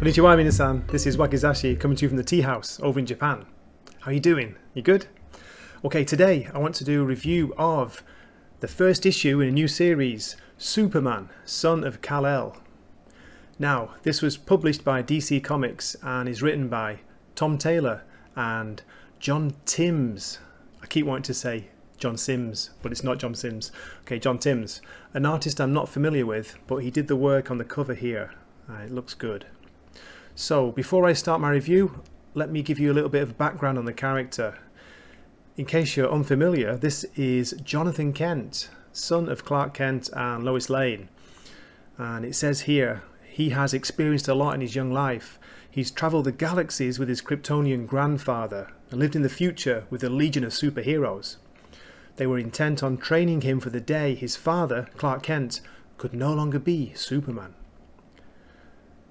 Konnichiwa minasan, this is Wakizashi coming to you from the tea house over in Japan. How are you doing? You good? Okay, today I want to do a review of the first issue in a new series, Superman, Son of Kal-El. Now, this was published by DC Comics and is written by Tom Taylor and John Timms. I keep wanting to say John Sims, but it's not John Sims. Okay, John Timms, an artist I'm not familiar with, but he did the work on the cover here. It looks good. So, before I start my review, let me give you a little bit of background on the character. In case you're unfamiliar, this is Jonathan Kent, son of Clark Kent and Lois Lane. And it says here, he has experienced a lot in his young life. He's travelled the galaxies with his Kryptonian grandfather and lived in the future with a legion of superheroes. They were intent on training him for the day his father, Clark Kent, could no longer be Superman.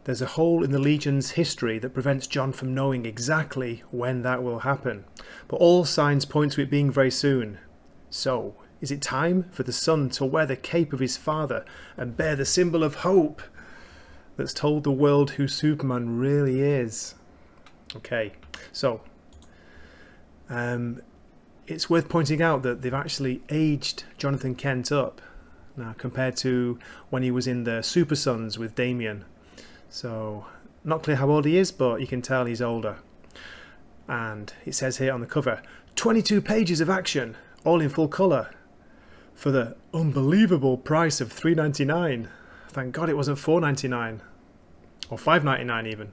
There's a hole in the Legion's history that prevents John from knowing exactly when that will happen, but all signs point to it being very soon. So, is it time for the son to wear the cape of his father and bear the symbol of hope that's told the world who Superman really is? Okay, so it's worth pointing out that they've actually aged Jonathan Kent up now compared to when he was in the Super Sons with Damian. So, not clear how old he is, but you can tell he's older. And it says here on the cover, 22 pages of action, all in full colour, for the unbelievable price of $3.99. Thank God it wasn't $4.99, or $5.99 even.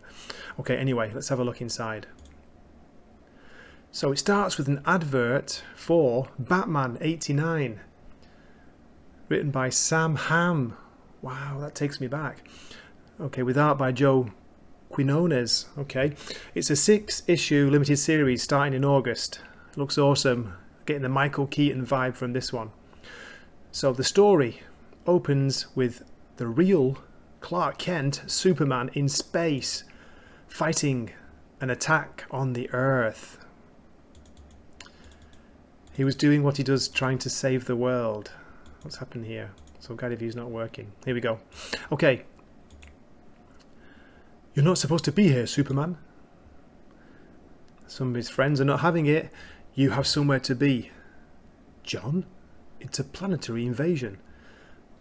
Okay, anyway, let's have a look inside. So it starts with an advert for Batman 89, written by Sam Hamm. Wow, that takes me back. Okay, with art by Joe Quinones. Okay, it's a 6-issue limited series starting in August. It looks awesome. Getting the Michael Keaton vibe from this one. So the story opens with the real Clark Kent, Superman, in space, fighting an attack on the Earth. He was doing what he does, trying to save the world. What's happened here? So guide view's not working. Here we go. Okay. You're not supposed to be here, Superman. Some of his friends are not having it. You have somewhere to be. John? It's a planetary invasion.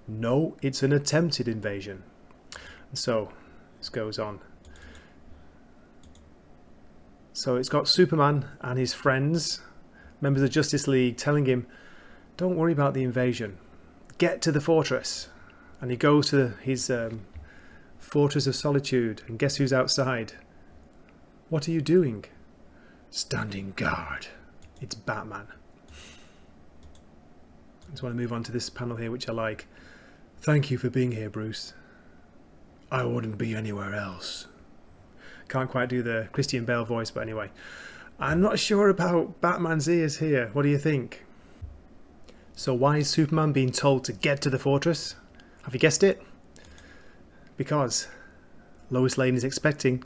No, it's an attempted invasion. And so, this goes on. So it's got Superman and his friends, members of Justice League, telling him, don't worry about the invasion. Get to the fortress. And he goes to his Fortress of Solitude, and guess who's outside? What are you doing? Standing guard. It's Batman. I just want to move on to this panel here, which I like. Thank you for being here, Bruce. I wouldn't be anywhere else. Can't quite do the Christian Bale voice, but anyway. I'm not sure about Batman's ears here. What do you think? So why is Superman being told to get to the fortress? Have you guessed it? Because Lois Lane is expecting.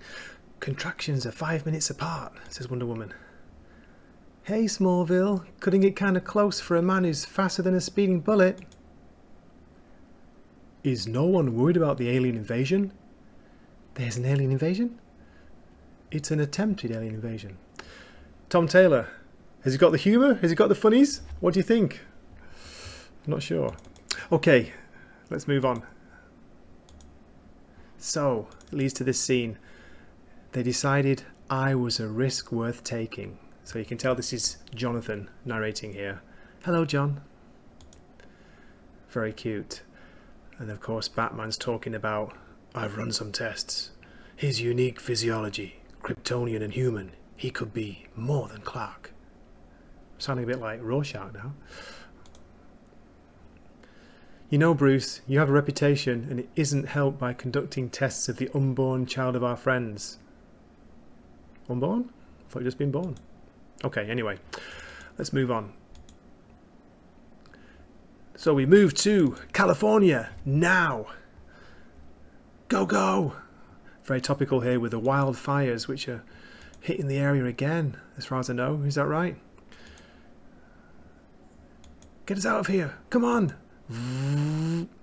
Contractions are 5 minutes apart, says Wonder Woman. Hey Smallville, cutting it kind of close for a man who's faster than a speeding bullet. Is no one worried about the alien invasion? There's an alien invasion? It's an attempted alien invasion. Tom Taylor, has he got the humour? Has he got the funnies? What do you think? I'm not sure. Okay, let's move on. So, it leads to this scene. They decided I was a risk worth taking. So you can tell this is Jonathan narrating here. Hello, John. Very cute. And of course, Batman's talking about, I've run some tests. His unique physiology, Kryptonian and human, he could be more than Clark. Sounding a bit like Rorschach now. You know, Bruce, you have a reputation and it isn't helped by conducting tests of the unborn child of our friends. Unborn? I thought you'd just been born. Okay, anyway, let's move on. So we move to California now. Go, go! Very topical here with the wildfires which are hitting the area again, as far as I know. Is that right? Get us out of here. Come on.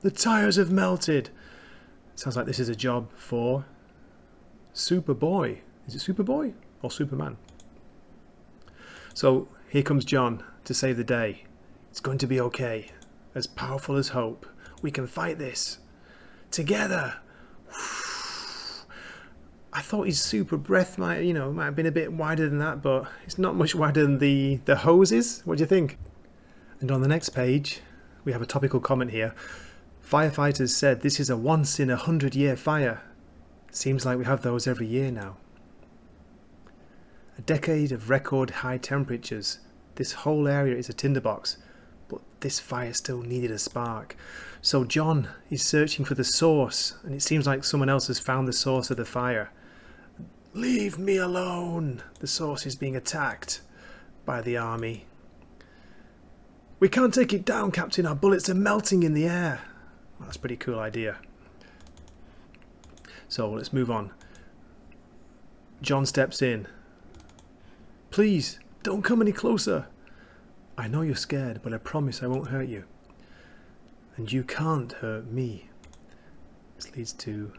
The tyres have melted. Sounds like this is a job for Superboy. Is it Superboy or Superman? So here comes John to save the day. It's going to be okay. As powerful as hope. We can fight this. Together. I thought his super breath might have been a bit wider than that, but it's not much wider than the hoses. What do you think? And on the next page, we have a topical comment here. Firefighters said this is a once in 100-year fire. Seems like we have those every year now. A decade of record high temperatures. This whole area is a tinderbox, but this fire still needed a spark. So John is searching for the source, and it seems like someone else has found the source of the fire. Leave me alone! The source is being attacked by the army. We can't take it down, Captain. Our bullets are melting in the air. Well, that's a pretty cool idea. So let's move on. John steps in. Please, don't come any closer. I know you're scared, but I promise I won't hurt you. And you can't hurt me. This leads to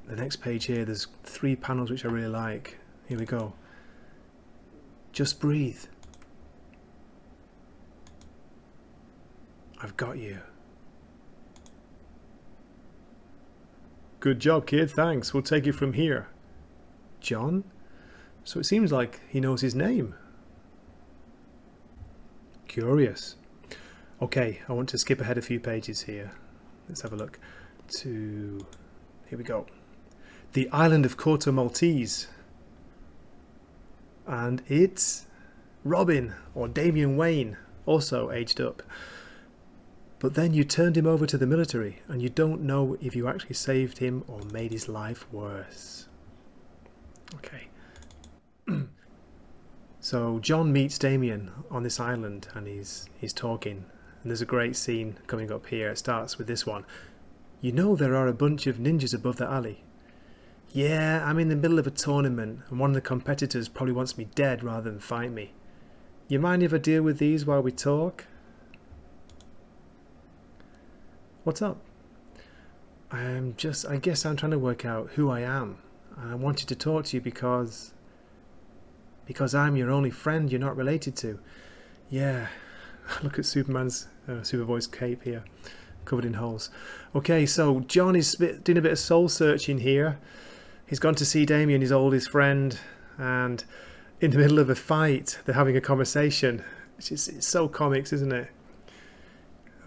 the next page here. There's 3 panels which I really like. Here we go. Just breathe. I've got you. Good job, kid. Thanks. We'll take it from here. John? So it seems like he knows his name. Curious. Okay, I want to skip ahead a few pages here. Let's have a look. Here we go. The island of Corto Maltese. And it's Robin, or Damian Wayne, also aged up. But then you turned him over to the military, and you don't know if you actually saved him or made his life worse. Okay. So John meets Damian on this island, and he's talking. And there's a great scene coming up here. It starts with this one. You know there are a bunch of ninjas above the alley. Yeah, I'm in the middle of a tournament, and one of the competitors probably wants me dead rather than fight me. You mind if I deal with these while we talk? What's up? I guess I'm trying to work out who I am. I wanted to talk to you because I'm your only friend you're not related to. Yeah, look at Superboy's cape here, covered in holes. Okay, so John is doing a bit of soul searching here. He's gone to see Damian, his oldest friend, and in the middle of a fight, they're having a conversation. It's so comics, isn't it?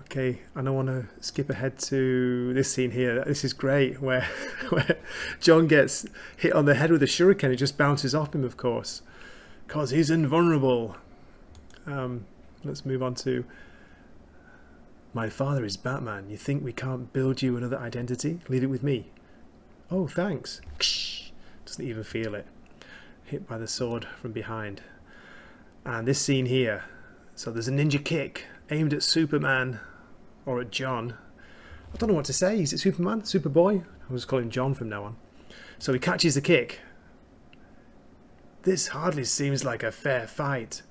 Okay, and I want to skip ahead to this scene here. This is great, where John gets hit on the head with a shuriken. It just bounces off him, of course, because he's invulnerable. Let's move on to... My father is Batman. You think we can't build you another identity? Leave it with me. Oh, thanks. Doesn't even feel it. Hit by the sword from behind. And this scene here. So there's a ninja kick aimed at Superman. Or at John. I don't know what to say. Is it Superman? Superboy? I'll just call him John from now on. So he catches the kick. This hardly seems like a fair fight.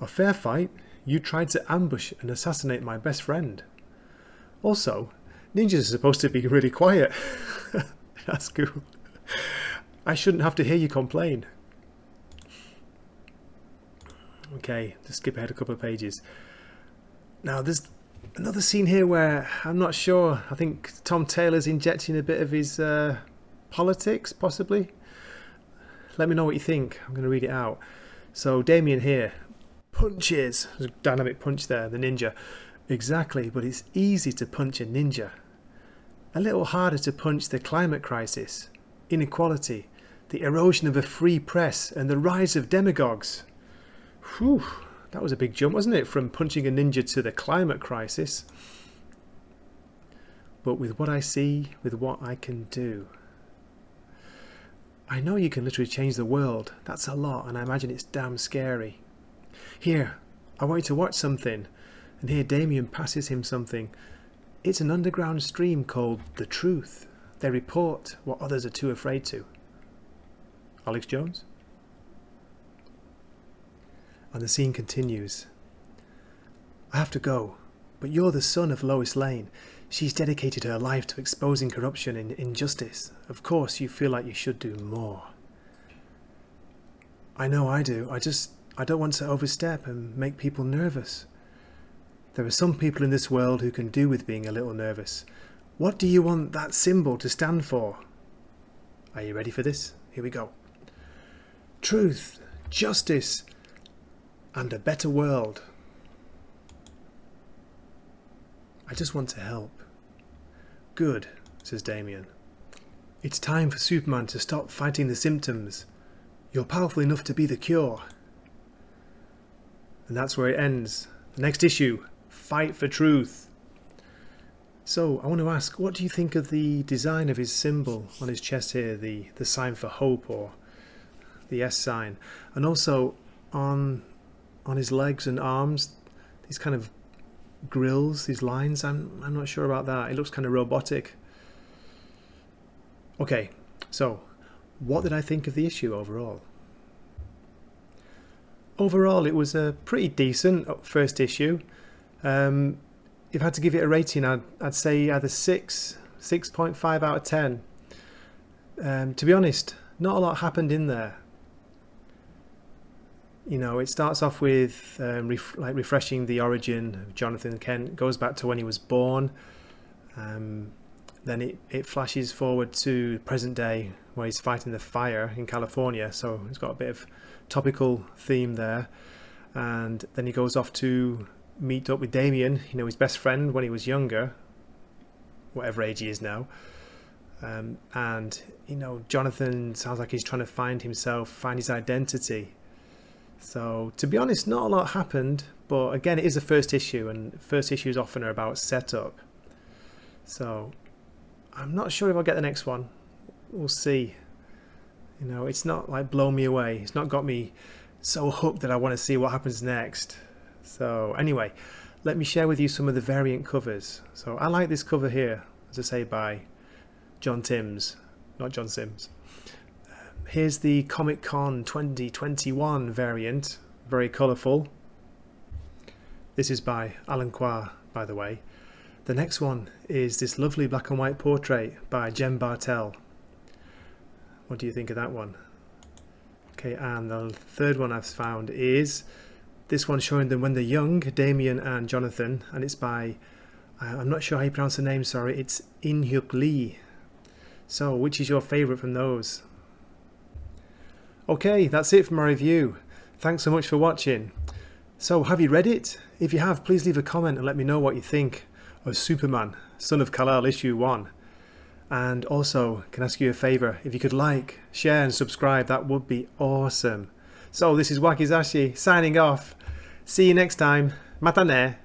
A fair fight? You tried to ambush and assassinate my best friend. Also, ninjas are supposed to be really quiet. That's cool. I shouldn't have to hear you complain. Okay, just skip ahead a couple of pages. Now there's another scene here where I'm not sure. I think Tom Taylor's injecting a bit of his politics, possibly. Let me know what you think. I'm going to read it out. So Damian here punches. There's a dynamic punch there, the ninja. Exactly, but it's easy to punch a ninja. A little harder to punch the climate crisis, inequality, the erosion of a free press, and the rise of demagogues. Whew. That was a big jump, wasn't it? From punching a ninja to the climate crisis. But with what I see, with what I can do. I know you can literally change the world. That's a lot, and I imagine it's damn scary. Here, I want you to watch something. And here Damian passes him something. It's an underground stream called The Truth. They report what others are too afraid to. Alex Jones? And the scene continues. I have to go, but you're the son of Lois Lane. She's dedicated her life to exposing corruption and injustice. Of course, you feel like you should do more. I know I do. I don't want to overstep and make people nervous. There are some people in this world who can do with being a little nervous. What do you want that symbol to stand for? Are you ready for this? Here we go. Truth, justice, and a better world. I just want to help. Good, says Damien. It's time for Superman to stop fighting the symptoms. You're powerful enough to be the cure. And that's where it ends. The next issue, Fight for Truth. So I want to ask, what do you think of the design of his symbol on his chest here, the sign for hope, or the S sign, and also on his legs and arms, these kind of grills, these lines? I'm not sure about that. It looks kind of robotic. Okay, so what did I think of the issue overall? Overall, it was a pretty decent first issue. If I had to give it a rating, I'd say either 6.5 out of 10. To be honest, not a lot happened in there. You know, it starts off with refreshing the origin of Jonathan Kent, goes back to when he was born. Then it flashes forward to present day where he's fighting the fire in California, so it's got a bit of topical theme there. And then he goes off to meet up with Damien, you know, his best friend when he was younger, whatever age he is now. And you know, Jonathan sounds like he's trying to find himself, find his identity. So to be honest, not a lot happened, but again, it is a first issue, and first issues often are about setup. So I'm not sure if I'll get the next one. We'll see. You know, it's not like blown me away. It's not got me so hooked that I want to see what happens next. So anyway, let me share with you some of the variant covers. So I like this cover here, as I say, by John Timms, not John Sims. Here's the Comic Con 2021 variant, very colourful. This is by Alan Quah, by the way. The next one is this lovely black and white portrait by Jem Bartel. What do you think of that one? Okay, and the third one I've found is this one showing them when they're young, Damien and Jonathan, and it's by, I'm not sure how you pronounce the name, sorry, it's In Hyuk Lee. So, which is your favourite from those? Okay, that's it for my review. Thanks so much for watching. So, have you read it? If you have, please leave a comment and let me know what you think of Superman, Son of Kal-El issue 1. And also, can I ask you a favour? If you could like, share and subscribe, that would be awesome. So this is Wakizashi signing off. See you next time. Mata ne.